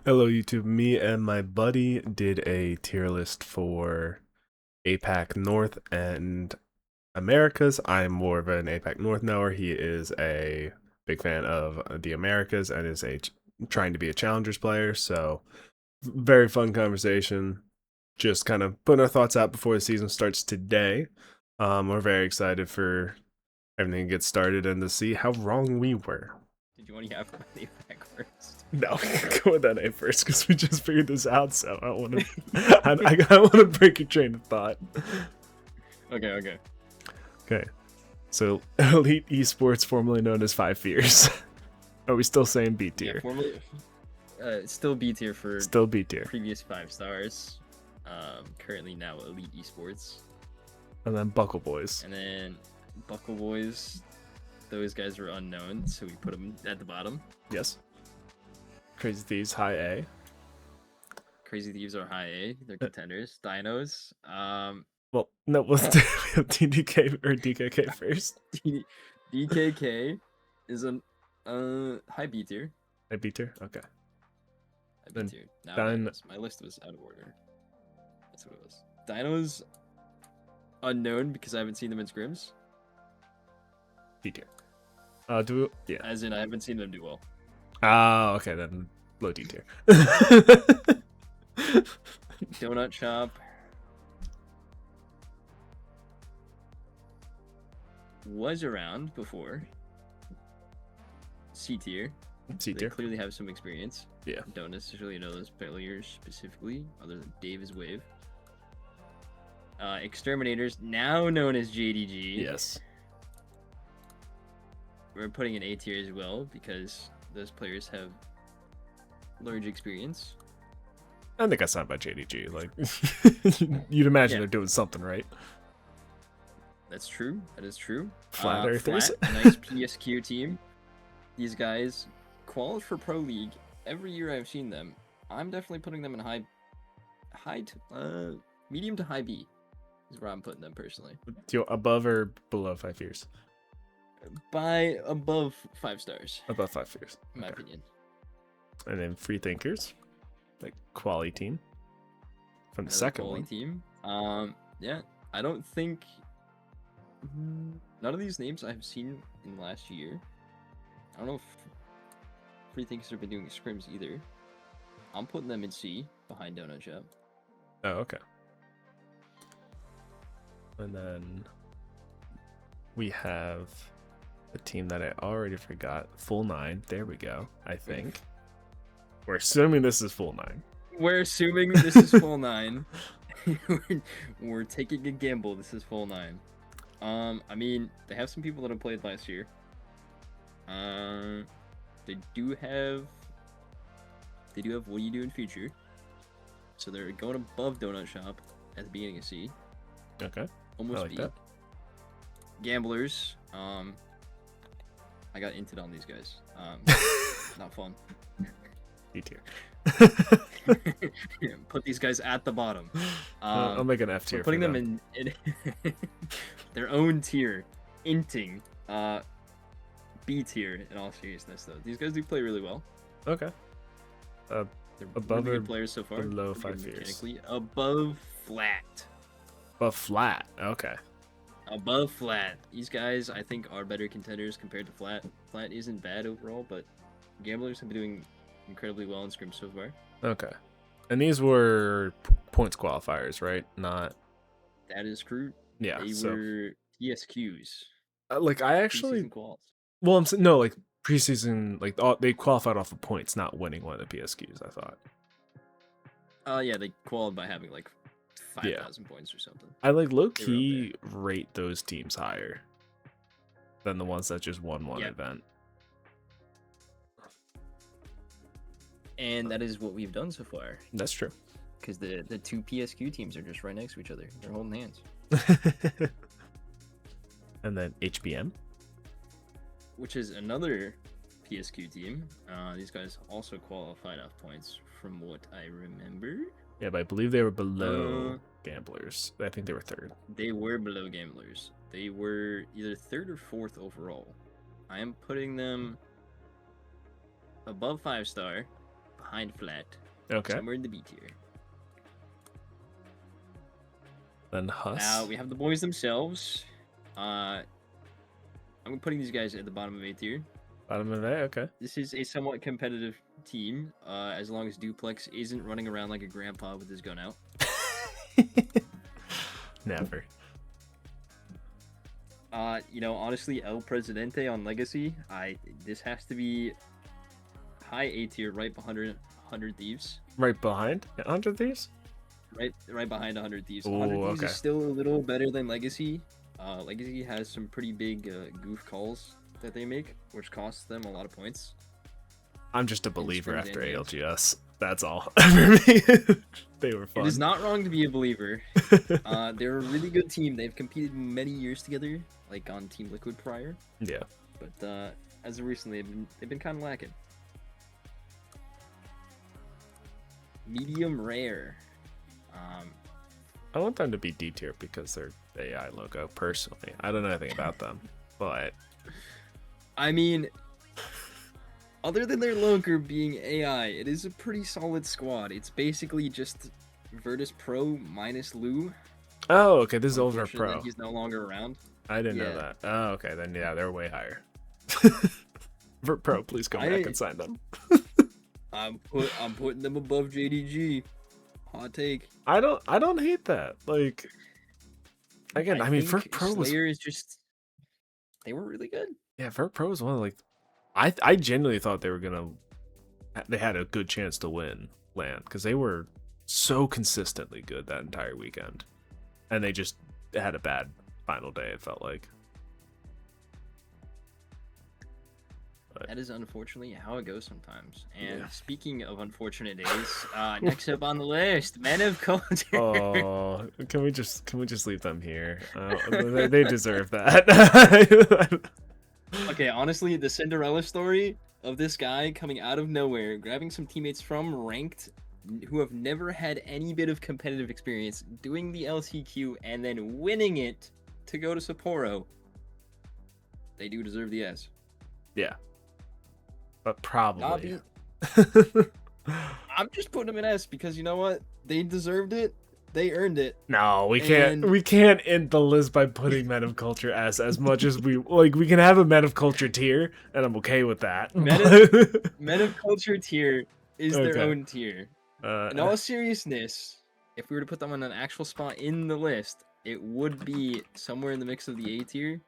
Hello, YouTube. Me and my buddy did a tier list for APAC North and Americas. I'm more of an APAC North knower. He is a big fan of the Americas and is trying to be a challengers player. So, very fun conversation. Just kind of putting our thoughts out before the season starts today. We're very excited for everything to get started and to see how wrong we were. Did you want to have the back first? No, go with that name first because we just figured this out. So I don't want to. I don't want to break your train of thought. Okay. Okay, so Elite Esports, formerly known as Five Fears. Are we still saying B tier? Yeah, formerly, still B tier for Still B tier. previous 5 stars. Currently now Elite Esports. And then Buckle Boys. And then Buckle Boys. Those guys were unknown, so we put them at the bottom. Yes. Crazy Thieves, high A. Crazy Thieves are high A. They're contenders. Dinos. Well, no, let's do DDK or DKK first. DKK is a high B tier. High B tier? Okay. High B tier. Now Dino... my list was out of order. That's what it was. Dinos unknown because I haven't seen them in scrims. B tier. Yeah. As in I haven't seen them do well. Oh, okay, then low D tier. Donut Shop was around before. C tier. C They tier. clearly have some experience. Yeah. Don't necessarily know those players specifically, other than Dave's Wave. Exterminators, now known as JDG. Yes. We're putting in A tier as well because those players have large experience. I think I signed by JDG. Like, you'd imagine they're doing something, right? That's true. That is true. Flat Earthers. Flat, nice PSQ team. These guys qualified for Pro League every year I've seen them. I'm definitely putting them in medium to high B is where I'm putting them personally. Above or below 5 years? By above 5 stars. Above 5 years, in my opinion. And then Free Thinkers, like quality team from the Another second quality one. Team. Yeah, I don't think none of these names I've seen in the last year. I don't know if Free Thinkers have been doing scrims either. I'm putting them in C behind Donut Shop. Oh, okay. And then we have a team that I already forgot. Full 9. There we go. I think we're assuming this is full 9. We're assuming this is full 9. We're taking a gamble. This is full 9. I mean, they have some people that have played last year. They do have What Do You Do in Future. So they're going above Donut Shop at the beginning of C. Okay. Almost I like B. that. Gamblers. I got inted on these guys. Not fun. D tier. Put these guys at the bottom. I'll make an F tier. Putting them in their own tier. Inting. B tier in all seriousness though. These guys do play really well. Okay. They're Above really or good players so far. below Pretty 5 good years? mechanically. Above flat. Above flat. Okay. Above flat. These guys I think are better contenders compared to flat. Flat isn't bad overall, but gamblers have been doing incredibly well in scrims so far. Okay. And these were points qualifiers, right? Not. That is true. Yeah. They so were PSQs. like I actually. Preseason quals. Well, I'm saying no, like preseason, like they qualified off of points, not winning one of the PSQs. I thought. Yeah, they qualified by having like 5,000 points or something. I like low key rate those teams higher than the ones that just won one event. And that is what we've done so far. That's true. Because the 2 PSQ teams are just right next to each other. They're holding hands. And then HBM. Which is another PSQ team. These guys also qualified off points from what I remember. Yeah, but I believe they were below Gamblers. I think they were 3rd. They were below Gamblers. They were either 3rd or 4th overall. I am putting them above 5 star behind flat. Okay. Somewhere in the B tier. Then Huss. Now we have the boys themselves. I'm putting these guys at the bottom of A tier. Bottom of A, okay. This is a somewhat competitive team, as long as Duplex isn't running around like a grandpa with his gun out. Never. Honestly, El Presidente on Legacy, this has to be high A tier, right behind 100 Thieves. Right behind 100 Thieves? Right behind 100 Thieves. Ooh, 100 Thieves okay. is still a little better than Legacy. Legacy has some pretty big goof calls that they make, which costs them a lot of points. I'm just a believer scrims after and games. ALGS. That's all. For me, they were fun. It is not wrong to be a believer. They're a really good team. They've competed many years together, like on Team Liquid prior. Yeah. But as of recently, they've been kind of lacking. Medium rare. I want them to be D tier because they're the AI logo. Personally, I don't know anything about them, but I mean, other than their logo being AI, it is a pretty solid squad. It's basically just Virtus Pro minus Lou. oh, okay. This is over Unfortunately, Pro. he's no longer around. I didn't know Yeah. that. Oh, okay. Then yeah, they're way higher. For Pro, please come back and sign them. I'm putting them above JDG. Hot take. I don't hate that. Like, again, I mean, think Vert Pro was Slayer is just. They were really good. yeah, Vert Pro was one of like, I genuinely thought they had a good chance to win LAN because they were so consistently good that entire weekend, and they just had a bad final day. It felt like. That is unfortunately how it goes sometimes. And Yeah. speaking of unfortunate days, next up on the list, Men of Culture. Oh, can we just leave them here? They deserve that. Okay, honestly, the Cinderella story of this guy coming out of nowhere, grabbing some teammates from ranked who have never had any bit of competitive experience, doing the LCQ, and then winning it to go to Sapporo. They do deserve the S. Yeah, but probably. I'm just putting them in S because you know what? They deserved it. They earned it. No, we can't. And- We can't end the list by putting Men of Culture as much as we like. We can have a Men of Culture tier, and I'm okay with that. Men of Culture tier is their Okay. own tier. In all seriousness, if we were to put them on an actual spot in the list, it would be somewhere in the mix of the A tier.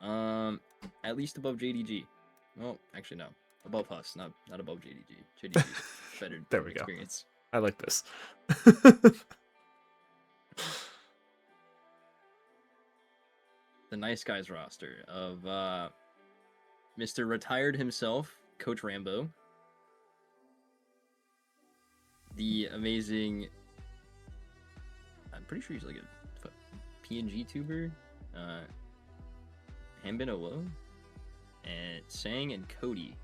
At least above JDG. Well, actually no. Above Huss, not above JDG. JDG is better There we go. experience. I like this. The nice guys roster of Mr. Retired himself, Coach Rambo. The amazing, I'm pretty sure he's like a PNG tuber, Hanbin Olo, and Sang and Cody.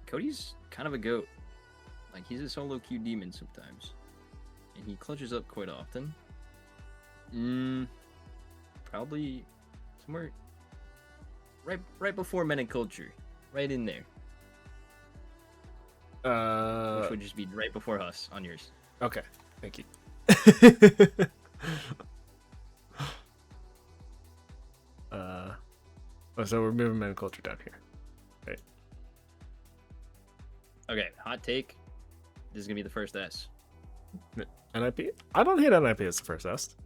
Cody's kind of a goat. Like, he's a solo Q demon sometimes. And he clutches up quite often. Probably somewhere right before Men and Culture. Right in there. Which would just be right before us on yours. Okay, thank you. So we're moving Men of Culture down here. Right. Okay, hot take. This is gonna be the first S. NIP? I don't hate NIP as the first S.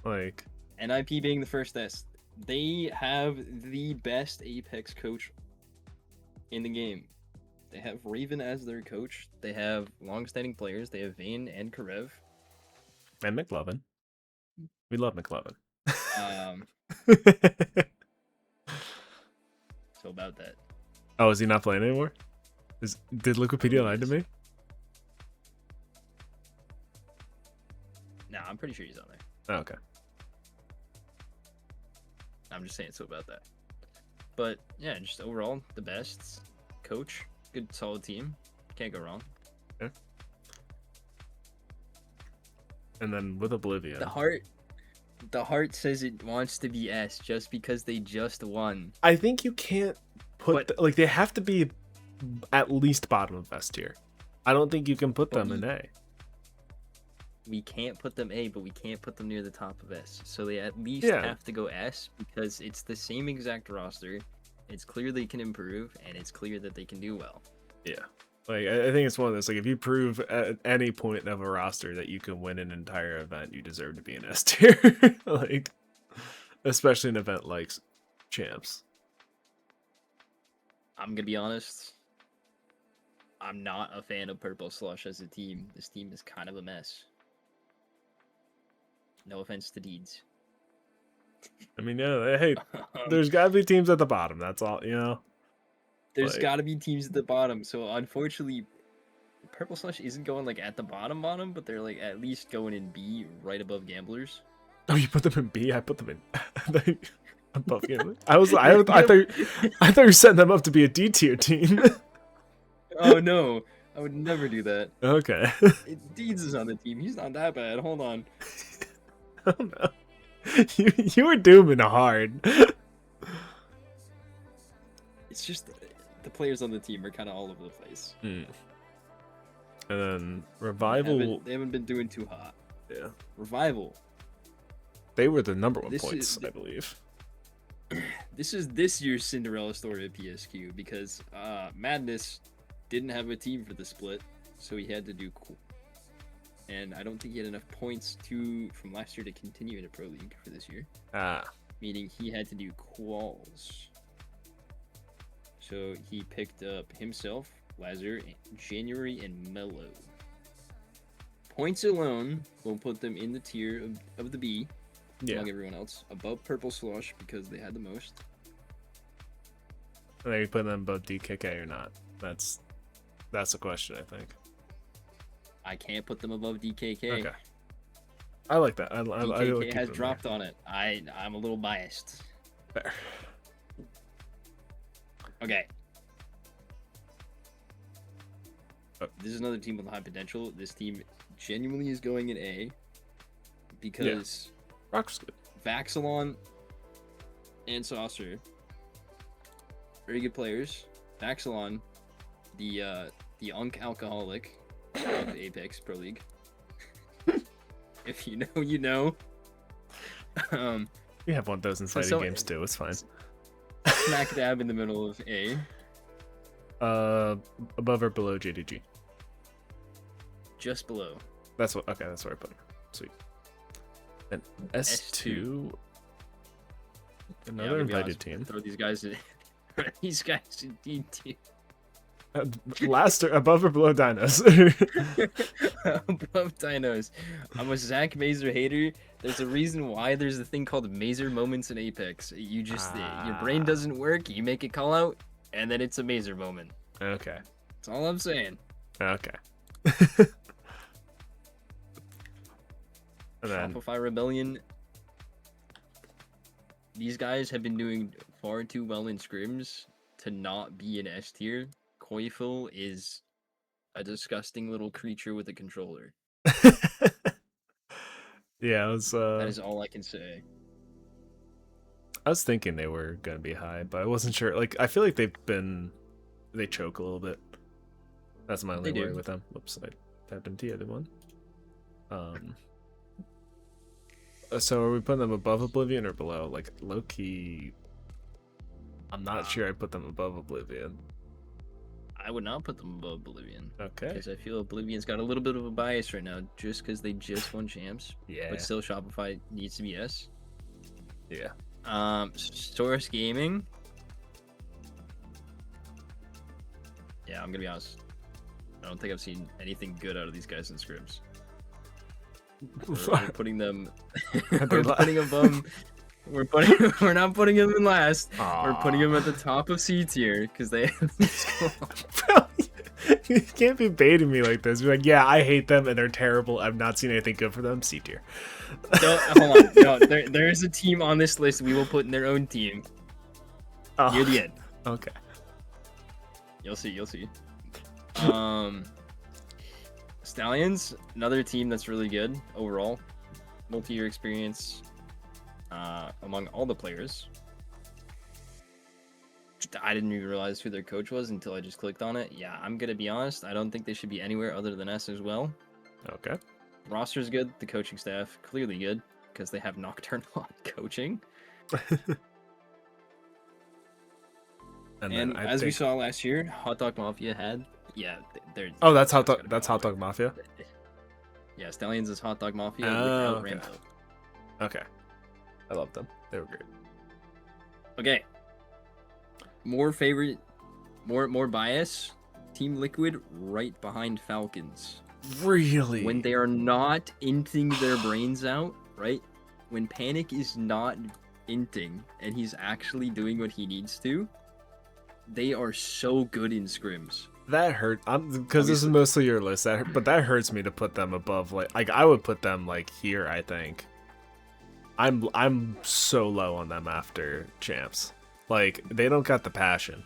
Like, NIP being the first S. They have the best Apex coach in the game. They have Raven as their coach. They have long-standing players. They have Vayne and Karev. and McLovin. We love McLovin. So about that. Oh, is he not playing anymore? Did Wikipedia lie to me? Nah, I'm pretty sure he's on there. Oh, okay. I'm just saying so about that. But yeah, just overall the best coach, good solid team, can't go wrong. Okay. And then with Oblivion. The heart says it wants to be S just because they just won. I think you can't put like they have to be at least bottom of S tier. I don't think you can put But them in A. we can't put them A, but we can't put them near the top of S. So they at least Yeah. have to go S because it's the same exact roster. It's clear they can improve, and it's clear that they can do well. Yeah. Like, I think it's one of those, like, if you prove at any point of a roster that you can win an entire event, you deserve to be in S tier. Like, especially an event like Champs. I'm gonna be honest. I'm not a fan of Purple Slush as a team. This team is kind of a mess. No offense to Deeds. I mean, yeah, hey, there's got to be teams at the bottom. That's all, you know? There's Like- got to be teams at the bottom. So unfortunately, Purple Slush isn't going like at the bottom, but they're like at least going in B, right above Gamblers. Oh, you put them in B? I put them in above Gamblers. I thought you were setting them up to be a D tier team. Oh no, I would never do that. Okay. Deeds is on the team. He's not that bad. Hold on. I don't know. You were dooming hard. It's just the players on the team are kind of all over the place. And then Revival. They haven't been doing too hot. Yeah. Revival. They were the number one This points, is- I believe. This is this year's Cinderella story of PSQ because Madness didn't have a team for the split, so he had to do cool. And I don't think he had enough points from last year to continue in a pro league for this year. Meaning he had to do quals. So he picked up himself, Lazar, January, and Mellow. Points alone will put them in the tier of the B Yeah. among everyone else, above Purple Slush because they had the most. Are you putting them above DKK or not? That's the question, I think. I can't put them above DKK. Okay. I like that. I DKK like has keeping them dropped on it. I'm a little biased. there. Fair. Okay. Oh. This is another team with high potential. This team genuinely is going in A because Rock's good. Vaxilon and Saucer, very good players. Vaxilon, the Unk alcoholic of Apex Pro League. If you know, you know. We have 1,000 cited so- games too. It's fine. Smack dab in the middle of A. Above or below JDG? Just below. That's what. Okay, that's where I put him. Sweet. And S2. Another I'm gonna be invited honest, team. Throw these guys in. These guys in D2. Last or above or below Dinos? Above Dinos. I'm a Zach Mazer hater. There's a reason why there's a thing called Mazer moments in Apex. You just your brain doesn't work. You make a call out, and then it's a Mazer moment. Okay. That's all I'm saying. Okay. And then Shopify Rebellion. These guys have been doing far too well in scrims to not be in S tier. Koifel is a disgusting little creature with a controller. yeah, I was That is all I can say. thinking they were gonna be high, but I wasn't sure. Like, I feel like they choke a little bit. That's my only They worry do. with them. Whoops, I tapped into the other one. So are we putting them above Oblivion or below? Like, low key, I'm not sure I put them above Oblivion. I would not put them above Oblivion. Okay. Because I feel Oblivion's got a little bit of a bias right now just because they just won champs. Yeah. But still, Shopify needs to be S. Yeah. Source Gaming. Yeah, I'm gonna be honest. I don't think I've seen anything good out of these guys in scrims. We're putting them. We're putting above. We're not putting them in last. We're putting them at the top of C tier because they. Bro, you can't be baiting me like this. You're like, yeah, I hate them and they're terrible. I've not seen anything good for them. C tier. Hold on. No, there is a team on this list we will put in their own team Oh, near the end. okay. You'll see. Stallions, another team that's really good overall. Multi-year experience among all the players. I didn't even realize who their coach was until I just clicked on it. Yeah, I'm gonna be honest. I don't think they should be anywhere other than S as well. Okay. Roster's good. The coaching staff clearly good because they have Nocturnal coaching. And as we saw last year, Hot Dog Mafia had they're oh, that's Hot Dog Mafia. Yeah, Stallions is Hot Dog Mafia Oh, without okay. Rambo. Okay, I love them. They were great. Okay. More bias. Team Liquid right behind Falcons. Really? When they are not inting their brains out, right? When Panic is not inting and he's actually doing what he needs to, they are so good in scrims. That hurt. Because this is mostly your list. But that hurts me to put them above. Like I would put them like here. I think. I'm so low on them after champs. Like they don't got the passion.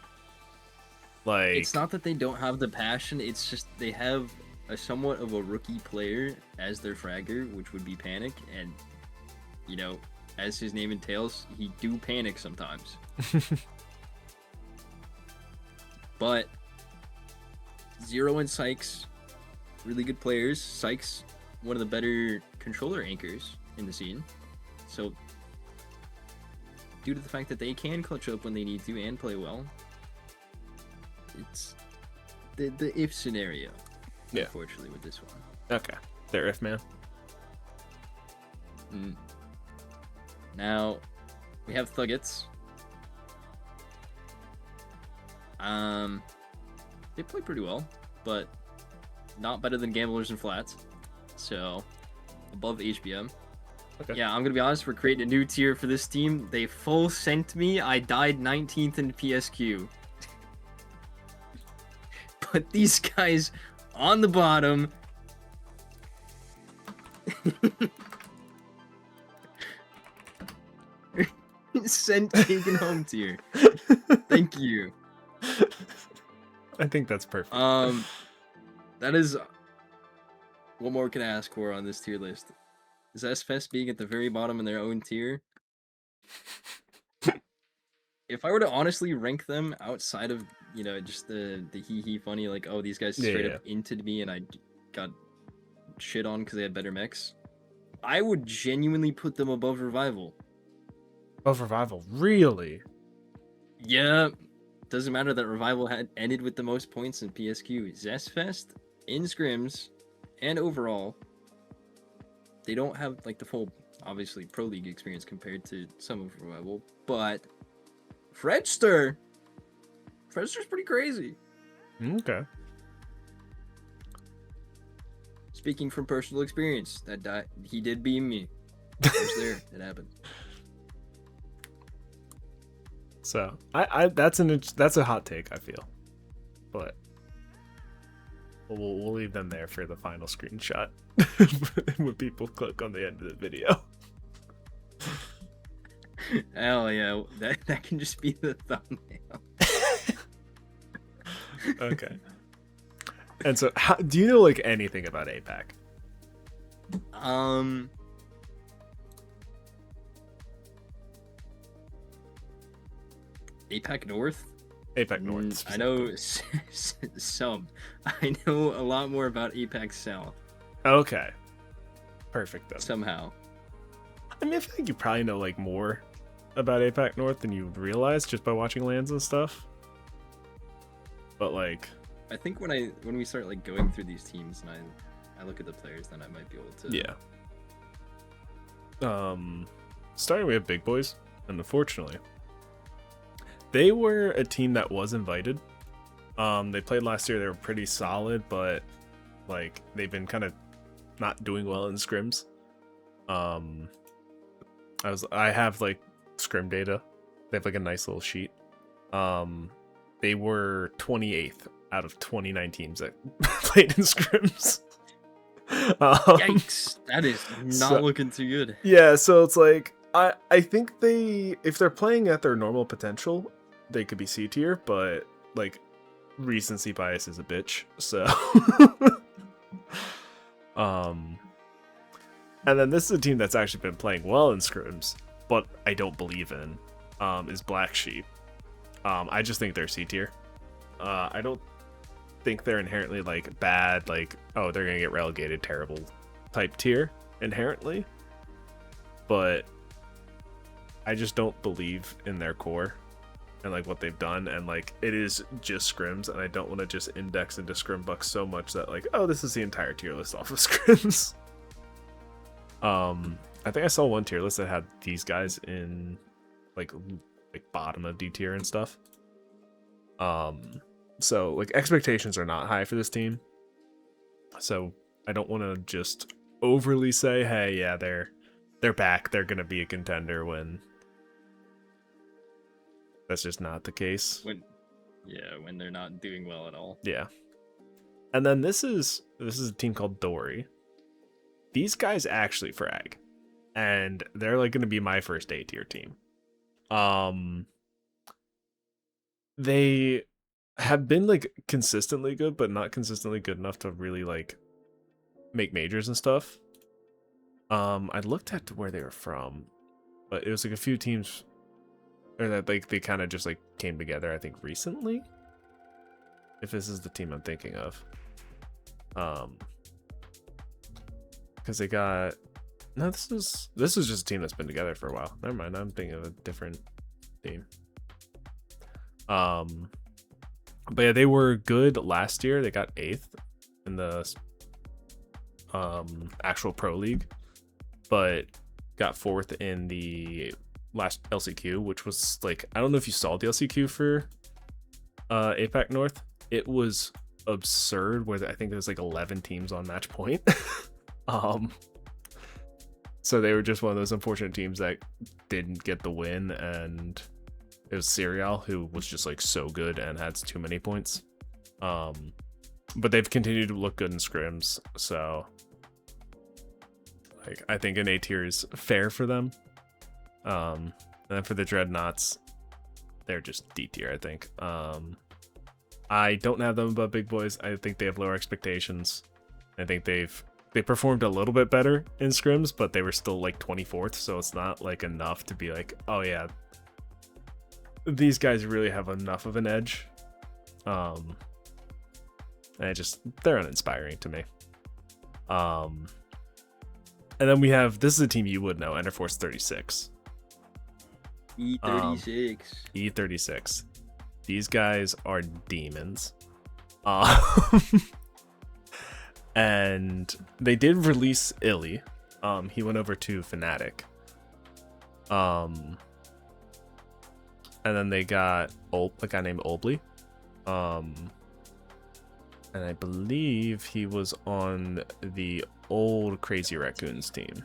Like it's not that they don't have the passion. It's just they have a somewhat of a rookie player as their fragger, which would be Panic, and you know, as his name entails, he do panic sometimes. But Zero and Sykes, really good players. Sykes, one of the better controller anchors in the scene. So, due to the fact that they can clutch up when they need to and play well, it's the if scenario. Yeah. Unfortunately, with this one. Okay. They're if man. Now, we have Thuggets. They play pretty well, but not better than Gamblers and Flats. So, above HBM. Okay. Yeah, I'm gonna be honest, we're creating a new tier for this team. They full sent me. I died 19th in PSQ. But these guys on the bottom. Sent taken home tier. Thank you. I think that's perfect. That is. What more can I ask for on this tier list? Is S-Fest being at the very bottom in their own tier? If I were to honestly rank them outside of, you know, just the hee funny, like, oh, these guys straight up inted me and I got shit on because they had better mechs, I would genuinely put them above Revival. Above Revival? Really? Yeah. Doesn't matter that Revival had ended with the most points in PSQ. Zestfest, in scrims, and overall, they don't have like the full, obviously, Pro League experience compared to some of Revival, but Fredster's pretty crazy. Okay. Speaking from personal experience, he did beam me. I was there. It happened. So that's a hot take, I feel, but we'll leave them there for the final screenshot when people click on the end of the video. Hell yeah, that can just be the thumbnail. Okay. And so, do you know like anything about APAC? APAC North? APAC North. I know some. I know a lot more about APAC South. Okay. Perfect then. Somehow. I mean, I think you probably know like more about APAC North than you would realize just by watching LANs and stuff. But like, I think when we start like going through these teams and I look at the players, then I might be able to. Yeah. Starting we have Big Boys, and unfortunately, they were a team that was invited. They played last year. They were pretty solid, but like they've been kind of not doing well in scrims. I have like scrim data. They have like a nice little sheet. They were 28th out of 29 teams that played in scrims. Yikes! That is not looking too good. Yeah, so it's like I think if they're playing at their normal potential, they could be C tier, but like recency bias is a bitch. So and then this is a team that's actually been playing well in scrims, but I don't believe in is Black Sheep. I just think they're C tier. I don't think they're inherently like bad, like, oh, they're gonna get relegated, terrible type tier inherently. But I just don't believe in their core and like what they've done, and like it is just scrims, and I don't want to just index into scrim bucks so much that like, oh, this is the entire tier list off of scrims. I think I saw one tier list that had these guys in like bottom of D tier and stuff. So like expectations are not high for this team, so I don't want to just overly say, hey, yeah, they're back, they're gonna be a contender, when that's just not the case. When they're not doing well at all. Yeah. And then this is a team called Dory. These guys actually frag, and they're like going to be my first A tier team. They have been like consistently good, but not consistently good enough to really like make majors and stuff. I looked at where they were from, but it was like a few teams, or that like they kind of just like came together, I think recently, if this is the team I'm thinking of. Because they got, no, this is just a team that's been together for a while. Never mind, I'm thinking of a different team. But yeah, they were good last year. They got 8th in the actual pro league, but got 4th in the last LCQ, which was like, I don't know if you saw the LCQ for APAC North. It was absurd, where I think there was like 11 teams on match point. So they were just one of those unfortunate teams that didn't get the win, and it was Serial, who was just like so good and had too many points. But they've continued to look good in scrims, so like I think an A tier is fair for them. And then for the Dreadnoughts, they're just D tier, I think. I don't have them above Big Boys. I think they have lower expectations. I think they performed a little bit better in scrims, but they were still like 24th, so it's not like enough to be like, oh yeah, these guys really have enough of an edge. And they're uninspiring to me. And then we have, this is a team you would know, Enderforce 36. E36. E36. These guys are demons. And they did release Illy. He went over to Fnatic. And then they got a guy named Obley. And I believe he was on the old Crazy Raccoons team.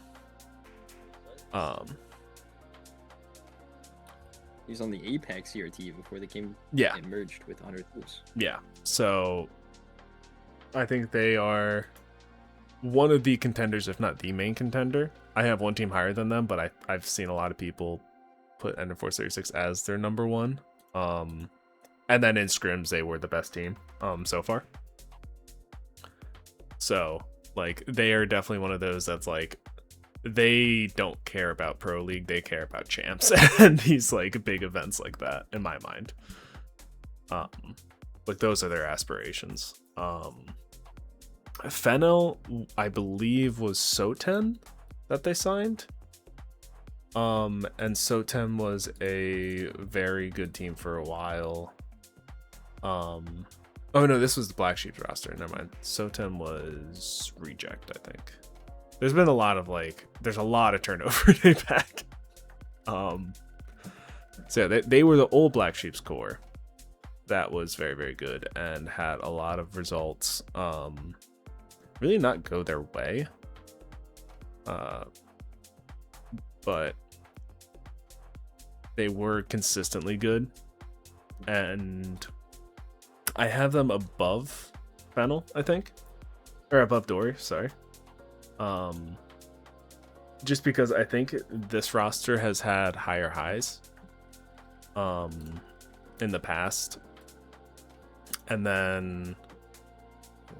He was on the APAC CRT before they came and merged with 100 Thieves. Yeah. So I think they are one of the contenders, if not the main contender. I have one team higher than them, but I've seen a lot of people put Enderforce 36 as their number one. And then in scrims, they were the best team so far. So like they are definitely one of those that's like, they don't care about Pro League, they care about champs and these like big events like that, in my mind. Like those are their aspirations. Fennel, I believe, was Soten that they signed. And Soten was a very good team for a while. Oh no, this was the Black Sheep's roster. Never mind. Soten was Reject, I think. There's been a lot of there's a lot of turnover in APAC. So yeah, they were the old Black Sheep's core. That was very, very good and had a lot of results really not go their way. But they were consistently good. And I have them above Fennel, I think. Or above Dory, sorry. Just because I think this roster has had higher highs in the past. And then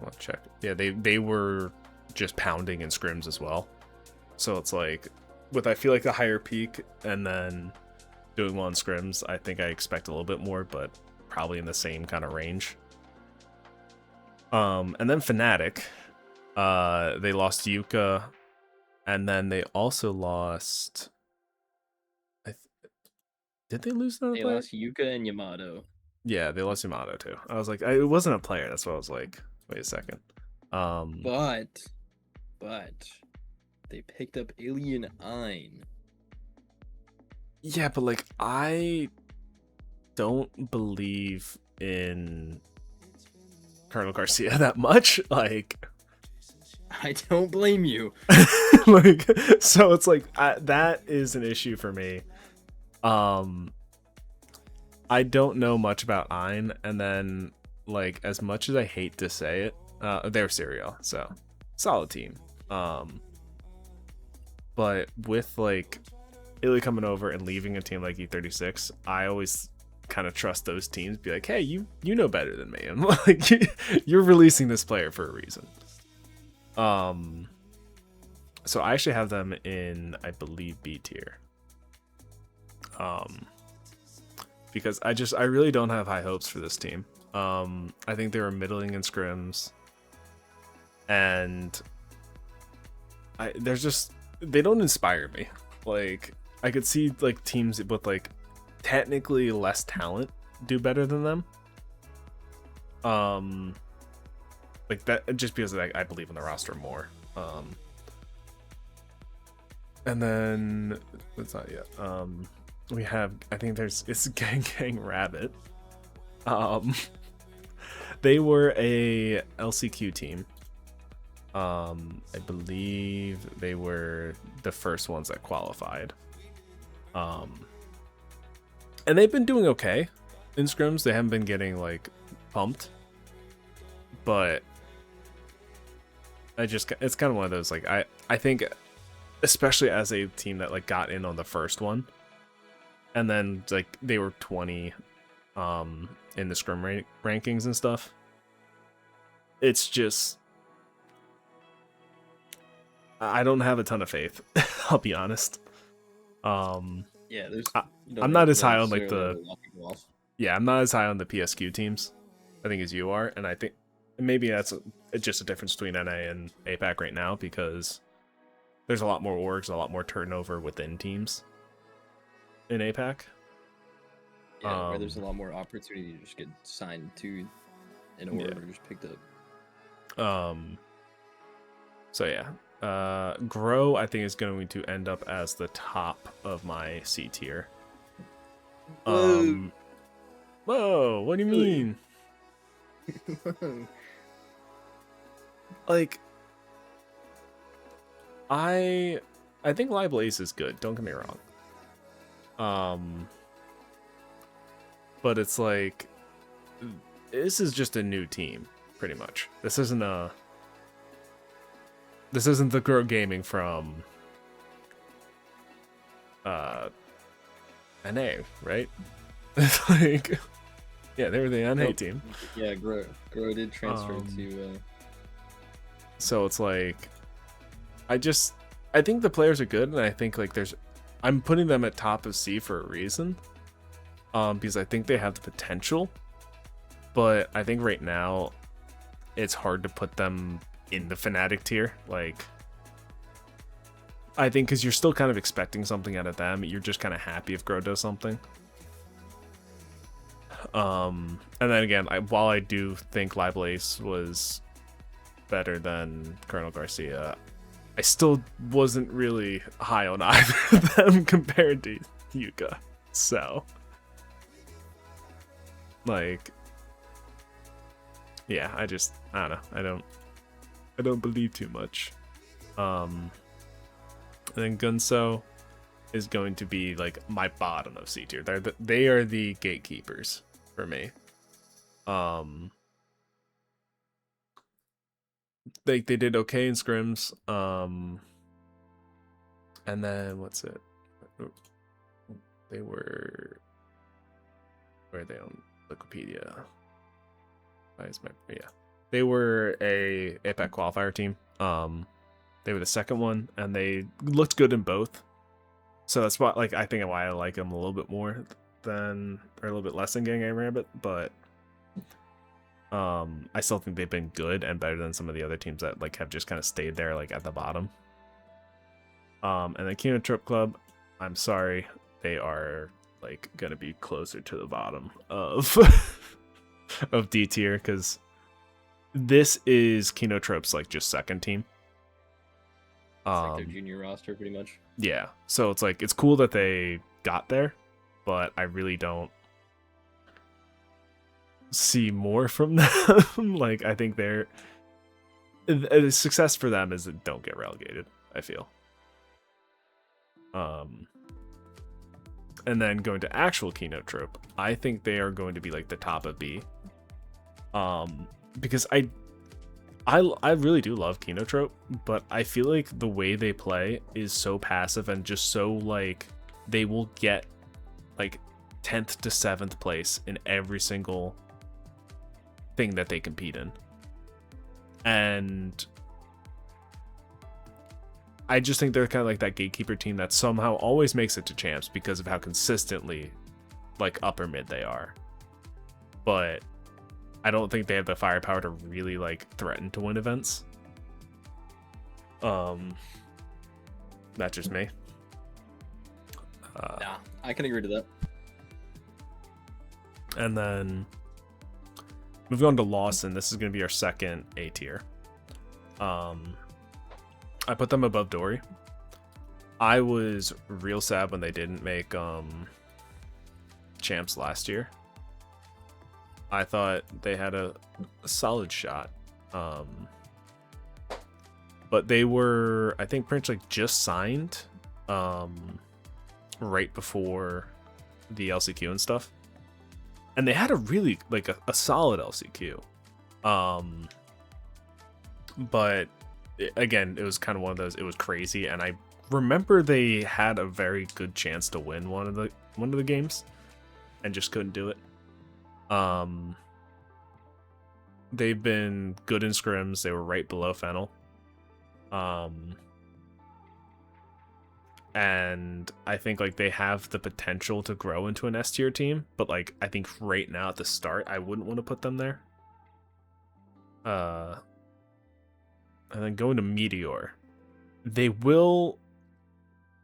I'll check. Yeah, they were just pounding in scrims as well. So it's like with, I feel like, the higher peak and then doing well in scrims. I think I expect a little bit more, but probably in the same kind of range. And then Fnatic, they lost Yuka, and then they also lost. Did they lose another They player? lost Yuka and Yamato. Yeah, they lost Yamato too. I was like, it wasn't a player. That's why I was like, wait a second. But they picked up Alien Ein. Yeah, but like I don't believe in Colonel Garcia that much. Like, I don't blame you. like, so it's like that is an issue for me. I don't know much about Ein, and then like as much as I hate to say it, they're Serial, so solid team. But with like Illy coming over and leaving a team like E36, I always kind of trust those teams. Be like, hey, you know better than me. I'm like, you're releasing this player for a reason. So I actually have them in, I believe, B tier. Because I really don't have high hopes for this team. I think they were middling in scrims, and they don't inspire me. Like, I could see like teams with like technically less talent do better than them. Like that just because I believe in the roster more. And then it's not yet. We have, I think it's Gang Rabbit. They were a LCQ team. I believe they were the first ones that qualified. And they've been doing okay in scrims. They haven't been getting like pumped, but it's kind of one of those like I think, especially as a team that like got in on the first one, and then like they were 20 in the scrim rankings and stuff. It's just I don't have a ton of faith. I'll be honest. Yeah, I'm not as high on like I'm not as high on the PSQ teams, I think, as you are, and I think maybe that's just a difference between NA and APAC right now, because there's a lot more orgs, a lot more turnover within teams in APAC. Yeah, where there's a lot more opportunity to just get signed to an org or just picked up. So yeah, Grow I think is going to end up as the top of my C tier. Whoa, what do you mean? Like, I think Live Ace is good, don't get me wrong. But it's like, this is just a new team, pretty much. This isn't the Grow Gaming from NA, right? Like, yeah, they were the NA team. Yeah, Grow did transfer to. So it's like, I think the players are good, and I think like I'm putting them at top of C for a reason. Because I think they have the potential, but I think right now it's hard to put them in the Fnatic tier. Like, I think because you're still kind of expecting something out of them, you're just kind of happy if Grow does something. And then again, while I do think Live Ace was better than Colonel Garcia, I still wasn't really high on either of them compared to Yuka. So, like, yeah, I don't know. I don't believe too much. And then Gunso is going to be like my bottom of C tier. They are the gatekeepers for me. They did okay in scrims. And then what's it? They were, where are they on Wikipedia? They were a APAC qualifier team. They were the second one, and they looked good in both. So that's why, like, I think why I like them a little bit more than, or a little bit less than Gang Game Rabbit, but I still think they've been good and better than some of the other teams that like have just kind of stayed there like at the bottom. And then Kino Trip Club, I'm sorry, they are like gonna be closer to the bottom of of D tier, because this is Kino Trip's like just second team. It's like their junior roster, pretty much. Yeah, so it's like it's cool that they got there, but I really don't see more from them. Like, I think they're a success for them is that don't get relegated, I feel. And then going to actual Keynote Trope, I think they are going to be like the top of B. Because I really do love Keynote Trope, but I feel like the way they play is so passive and just so like they will get like 10th to 7th place in every single thing that they compete in. And I just think they're kind of like that gatekeeper team that somehow always makes it to champs because of how consistently like upper mid they are. But I don't think they have the firepower to really like threaten to win events. That's just me. Nah, I can agree to that. And then moving on to Lawson, this is going to be our second A tier. I put them above Dory. I was real sad when they didn't make champs last year. I thought they had a solid shot. But they were, I think, pretty much like just signed right before the LCQ and stuff. And they had a really, like, a solid LCQ. But, again, it was kind of one of those, it was crazy. And I remember they had a very good chance to win one of the games. And just couldn't do it. They've been good in scrims. They were right below Fennel. And I think like they have the potential to grow into an S tier team, but like I think right now at the start I wouldn't want to put them there. And then going to Meteor, they will.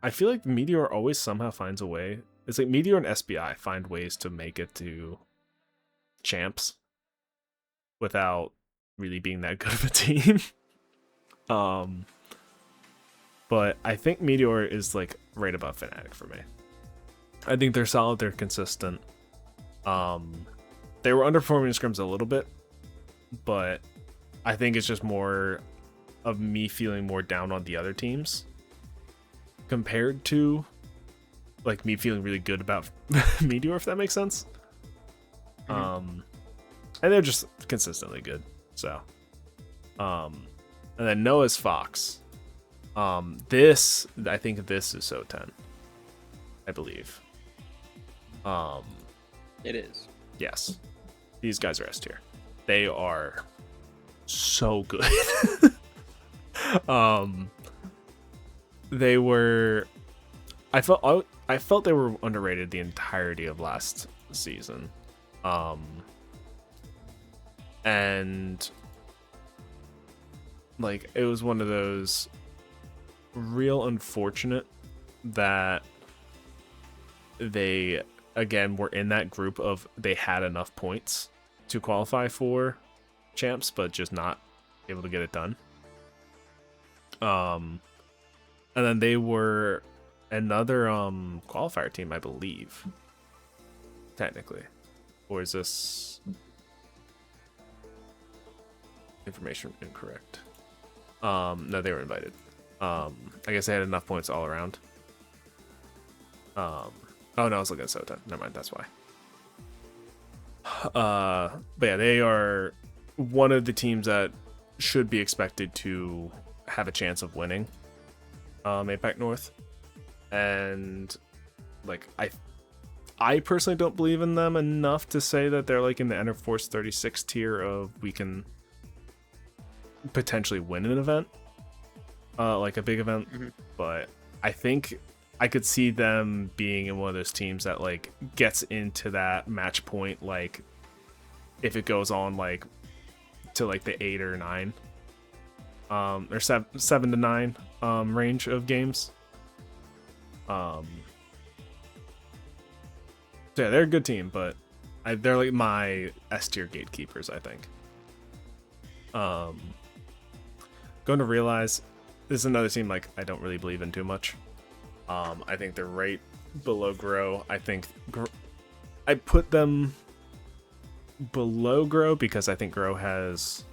I feel like Meteor always somehow finds a way. It's like Meteor and SBI find ways to make it to champs without really being that good of a team. But I think Meteor is like right above Fnatic for me. I think they're solid, they're consistent. They were underperforming scrims a little bit, but I think it's just more of me feeling more down on the other teams compared to like me feeling really good about Meteor, if that makes sense. And they're just consistently good. So and then Noah's Fox. This, I think this is so 10, I believe. It is. Yes. These guys are S tier. They are so good. They were, I felt they were underrated the entirety of last season. And like it was one of those real unfortunate that they again were in that group of they had enough points to qualify for champs but just not able to get it done. And then they were another qualifier team, I believe, technically. Or is this information incorrect? No, they were invited. I guess they had enough points all around. Oh no, I was looking at Sota. Never mind, that's why. But yeah, they are one of the teams that should be expected to have a chance of winning APAC North. And like I personally don't believe in them enough to say that they're like in the Enter Force 36 tier of we can potentially win an event. Like a big event, but I think I could see them being in one of those teams that like gets into that match point, like if it goes on like to like the 8 or 9, or 7 to 9 range of games. So yeah, they're a good team, but they're like my S tier gatekeepers, I think. Going to realize this is another team like I don't really believe in too much. I think they're right below Grow. I think I put them below Grow because I think Grow has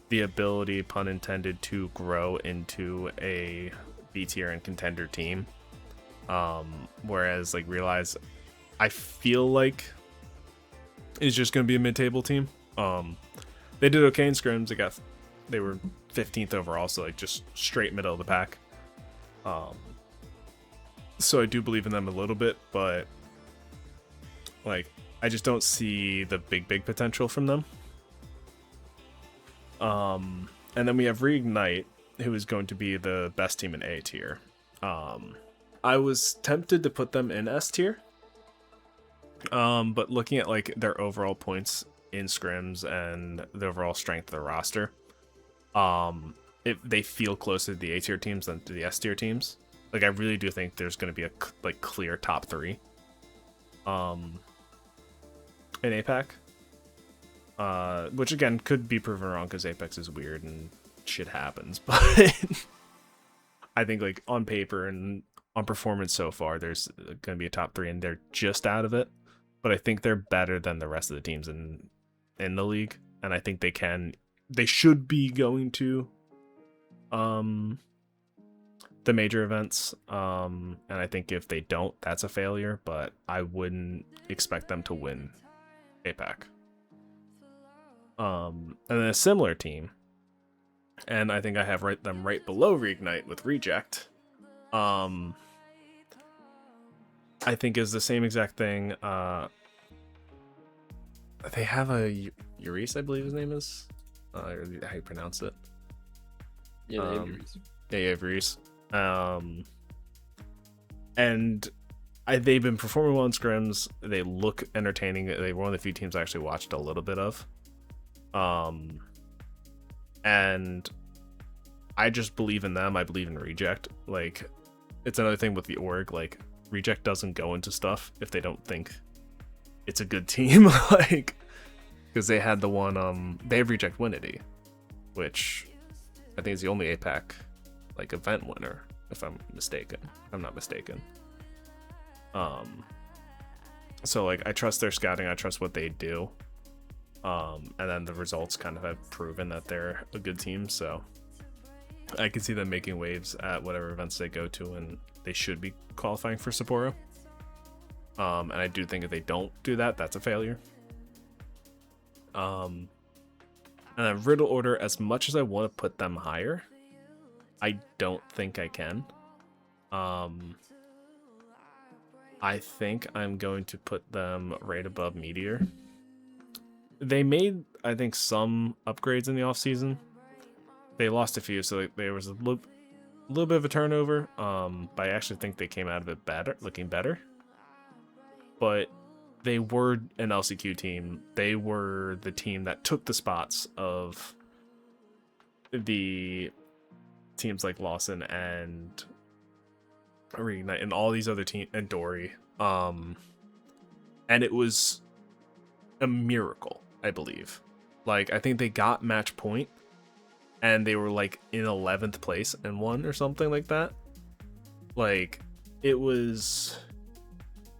the ability, pun intended, to grow into a B tier and contender team. Whereas like Realize, I feel like is just going to be a mid-table team. They did okay in scrims. They were 15th overall, so like just straight middle of the pack. So I do believe in them a little bit, but like I just don't see the big potential from them. And then we have Reignite, who is going to be the best team in A tier. I was tempted to put them in S tier. But looking at like their overall points in scrims and the overall strength of the roster, they feel closer to the A tier teams than to the S tier teams. Like I really do think there's going to be a like clear top 3 in APAC. Which again could be proven wrong because Apex is weird and shit happens, but I think like on paper and on performance so far, there's going to be a top 3 and they're just out of it. But I think they're better than the rest of the teams in the league, and I think they should be going to the major events. And I think if they don't, that's a failure, but I wouldn't expect them to win APAC. And then a similar team, and I think I have them right below Reignite with Reject. I think is the same exact thing. They have a Euris, I believe his name is. How you pronounce it? Yeah, they have Euris. Yeah, Euris. And they've been performing well in scrims. They look entertaining. They were one of the few teams I actually watched a little bit of. And I just believe in them. I believe in Reject. Like, it's another thing with the org. Like, Reject doesn't go into stuff if they don't think it's a good team. Like, because they had the one, they have Reject Winity, which I think is the only APAC like event winner, if I'm not mistaken. So like I trust their scouting, I trust what they do. And then the results kind of have proven that they're a good team, so I can see them making waves at whatever events they go to, and they should be qualifying for Sapporo. And I do think if they don't do that, that's a failure. And then Riddle Order, as much as I want to put them higher, I don't think I can. I think I'm going to put them right above Meteor. They made, I think, some upgrades in the offseason. They lost a few, so there was a little bit of a turnover. But I actually think they came out of it looking better. But they were an LCQ team. They were the team that took the spots of the teams like Lawson and Reignite and all these other teams, and Dory. And it was a miracle, I believe. Like, I think they got match point and they were like in 11th place and won or something like that. Like, it was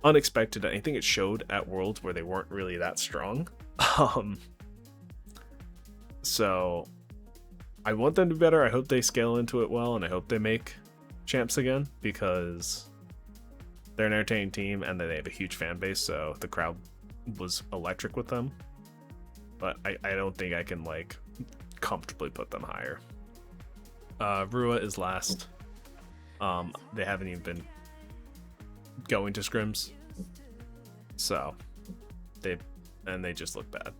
unexpected. I think it showed at Worlds where they weren't really that strong. So I want them to be better. I hope they scale into it well, and I hope they make champs again, because they're an entertaining team and they have a huge fan base, so the crowd was electric with them. But I don't think I can like comfortably put them higher. Rua is last. They haven't even been going to scrims, so they just look bad.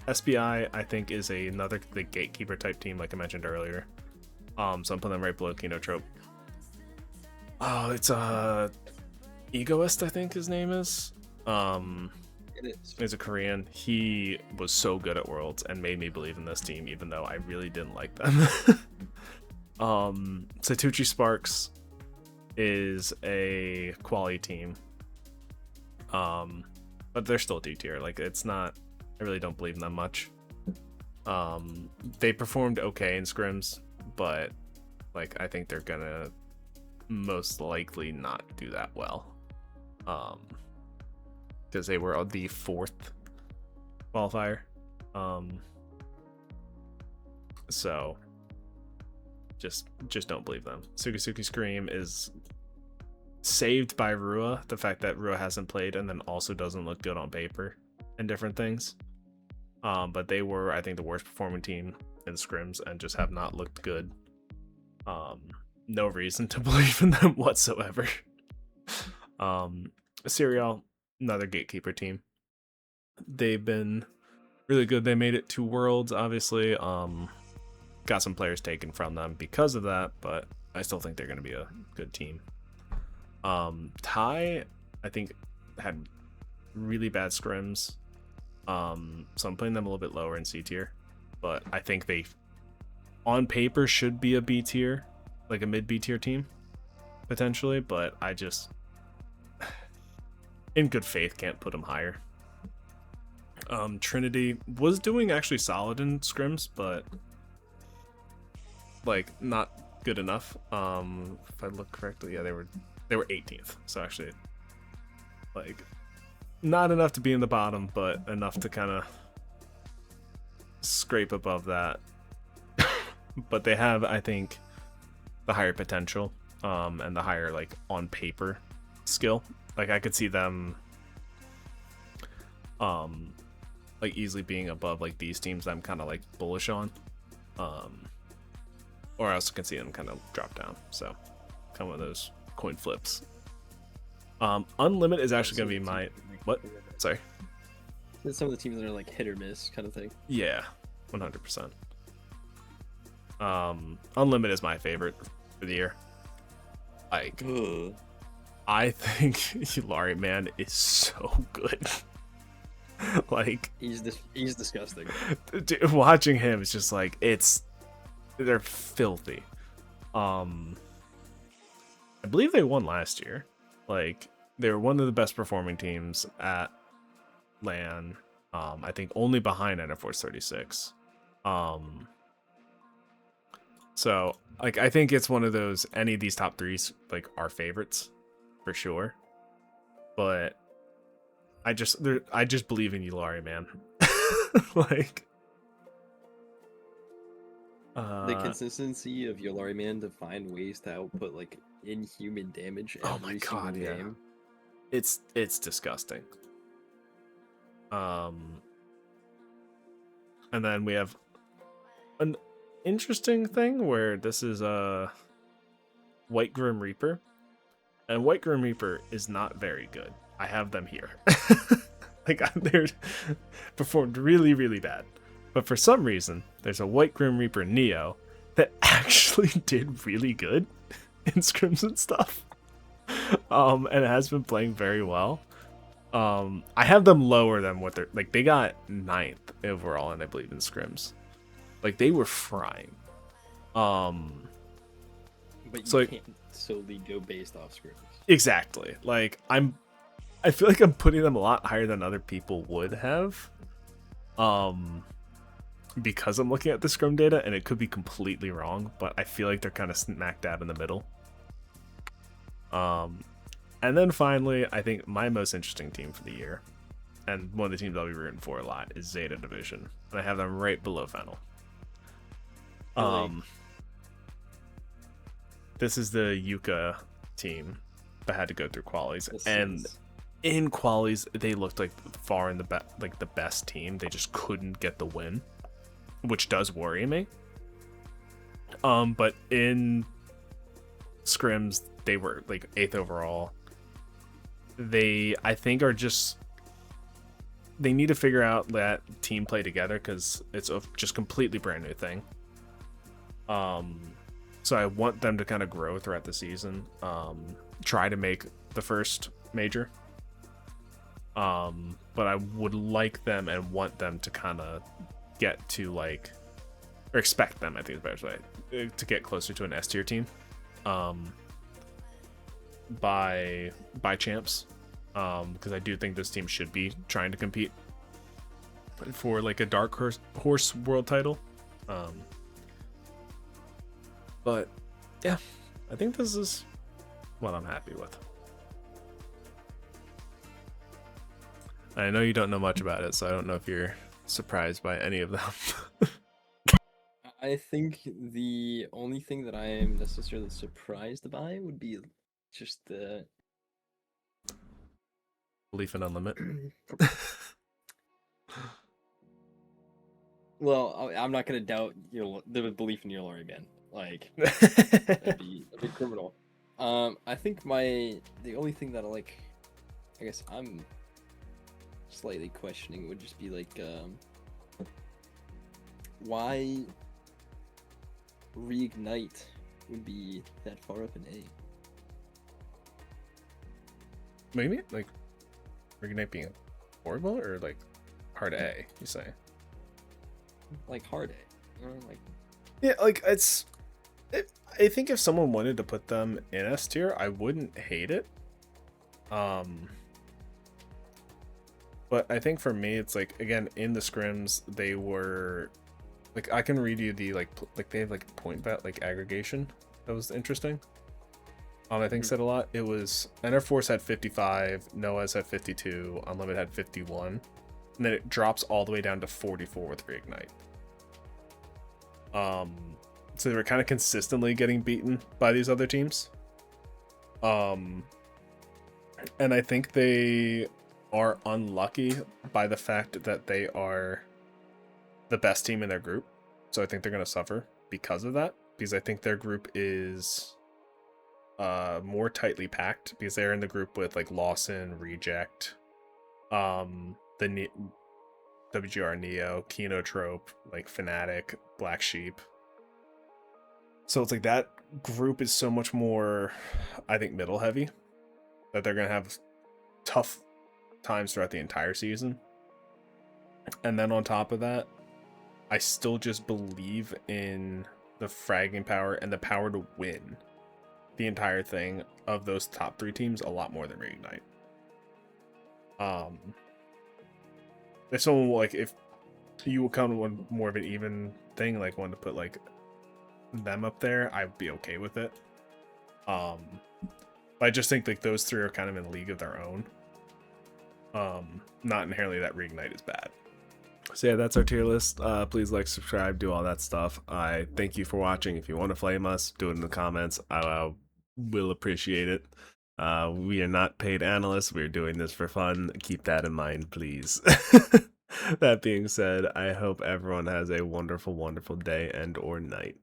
SBI, I think, is another the gatekeeper type team, like I mentioned earlier. So I'm putting them right below Kino Trope. Oh, it's Egoist, I think his name is. It is. He's a Korean. He was so good at Worlds and made me believe in this team, even though I really didn't like them. Satuchi Sparks is a quality team. But they're still D tier. Like, it's not, I really don't believe in them much. They performed okay in scrims, but like I think they're gonna most likely not do that well. Because they were the 4th qualifier. So just don't believe them. Suki Scream is saved by Rua, the fact that Rua hasn't played and then also doesn't look good on paper and different things. But they were, I think, the worst performing team in scrims and just have not looked good. No reason to believe in them whatsoever. Serial, another gatekeeper team. They've been really good. They made it to Worlds, obviously. Got some players taken from them because of that, but I still think they're going to be a good team. Thai, I think, had really bad scrims. So I'm putting them a little bit lower in C tier, but I think they, on paper, should be a B tier, like a mid B tier team, potentially, but I just, in good faith, can't put them higher. Trinity was doing actually solid in scrims, but like not good enough. If I look correctly, yeah, they were 18th, so actually like not enough to be in the bottom, but enough to kind of scrape above that. But they have, I think, the higher potential, and the higher like on paper skill. Like I could see them like easily being above like these teams that I'm kind of like bullish on, or I also can see them kind of drop down. So kind of one of those coin flips. Unlimited is actually gonna be my what? Sorry. Some of the teams that are like hit or miss kind of thing. Yeah, 100%. Unlimited is my favorite for the year. Like, I think Yulari, man, is so good. Like, he's disgusting. Dude, watching him is just like they're filthy. I believe they won last year. Like, they were one of the best performing teams at LAN. I think only behind NF4's 36. So like I think it's one of those, any of these top threes like are favorites for sure. But I just believe in Yulari, man. Like the consistency of Yolari Man to find ways to output like inhuman damage every single game. It's disgusting. And then we have an interesting thing where this is a White Grim Reaper, and White Grim Reaper is not very good. I have them here. Like they're performed really, really bad. But for some reason, there's a White Grim Reaper Neo that actually did really good in scrims and stuff. And it has been playing very well. I have them lower than what they're like. They got 9th overall, and I believe in scrims. Like they were frying. But you can't solely go based off scrims. Exactly. Like I feel like I'm putting them a lot higher than other people would have. Because I'm looking at the scrum data, and it could be completely wrong, but I feel like they're kind of smack dab in the middle. And then finally, I think my most interesting team for the year, and one of the teams I'll be rooting for a lot, is Zeta Division. And I have them right below Fennel. This is the Yuka team that had to go through qualies, and in qualies they looked like far in the the best team. They just couldn't get the win, which does worry me. But in scrims they were like 8th overall. They, I think, are just, they need to figure out that team play together, because it's a just completely brand new thing. So I want them to kind of grow throughout the season. Try to make the first major. But I would like them and want them to kind of get to like, or expect them, I think is the better way, to get closer to an S tier team. By champs. Because I do think this team should be trying to compete for like a dark horse world title. But yeah, I think this is what I'm happy with. I know you don't know much about it, so I don't know if you're surprised by any of them. I think the only thing that I am necessarily surprised by would be just the Belief in Unlimited. Well, I'm not gonna doubt the belief in your lore again. Like that'd be criminal. I think the only thing that I guess I'm slightly questioning would just be like why reignite would be that far up in A. Maybe like reignite being horrible or like hard A, you say? Like hard A. Like yeah, like I think if someone wanted to put them in S tier, I wouldn't hate it. But I think for me, it's like, again, in the scrims, they were like, I can read you the like they have like point bet like aggregation. That was interesting. I think said a lot. It was Enter Force had 55, Noah's had 52, Unlimited had 51, and then it drops all the way down to 44 with Reignite. So they were kind of consistently getting beaten by these other teams. And I think they are unlucky by the fact that they are the best team in their group. So I think they're going to suffer because of that, because I think their group is more tightly packed, because they're in the group with like Lawson, Reject, the WGR Neo, Kenotrope, like Fnatic, Black Sheep. So it's like that group is so much more, I think, middle heavy, that they're going to have tough times throughout the entire season. And then on top of that, I still just believe in the fragging power and the power to win the entire thing of those top three teams a lot more than Reignite. If someone like, if you will come to more of an even thing, like wanted to put like them up there, I'd be okay with it. But I just think like those three are kind of in a league of their own. Not inherently that Reignite is bad. So yeah, that's our tier list. Please like, subscribe, do all that stuff. I thank you for watching. If you want to flame us, do it in the comments. I will appreciate it. We are not paid analysts. We're doing this for fun. Keep that in mind, please. That being said, I hope everyone has a wonderful, wonderful day and or night.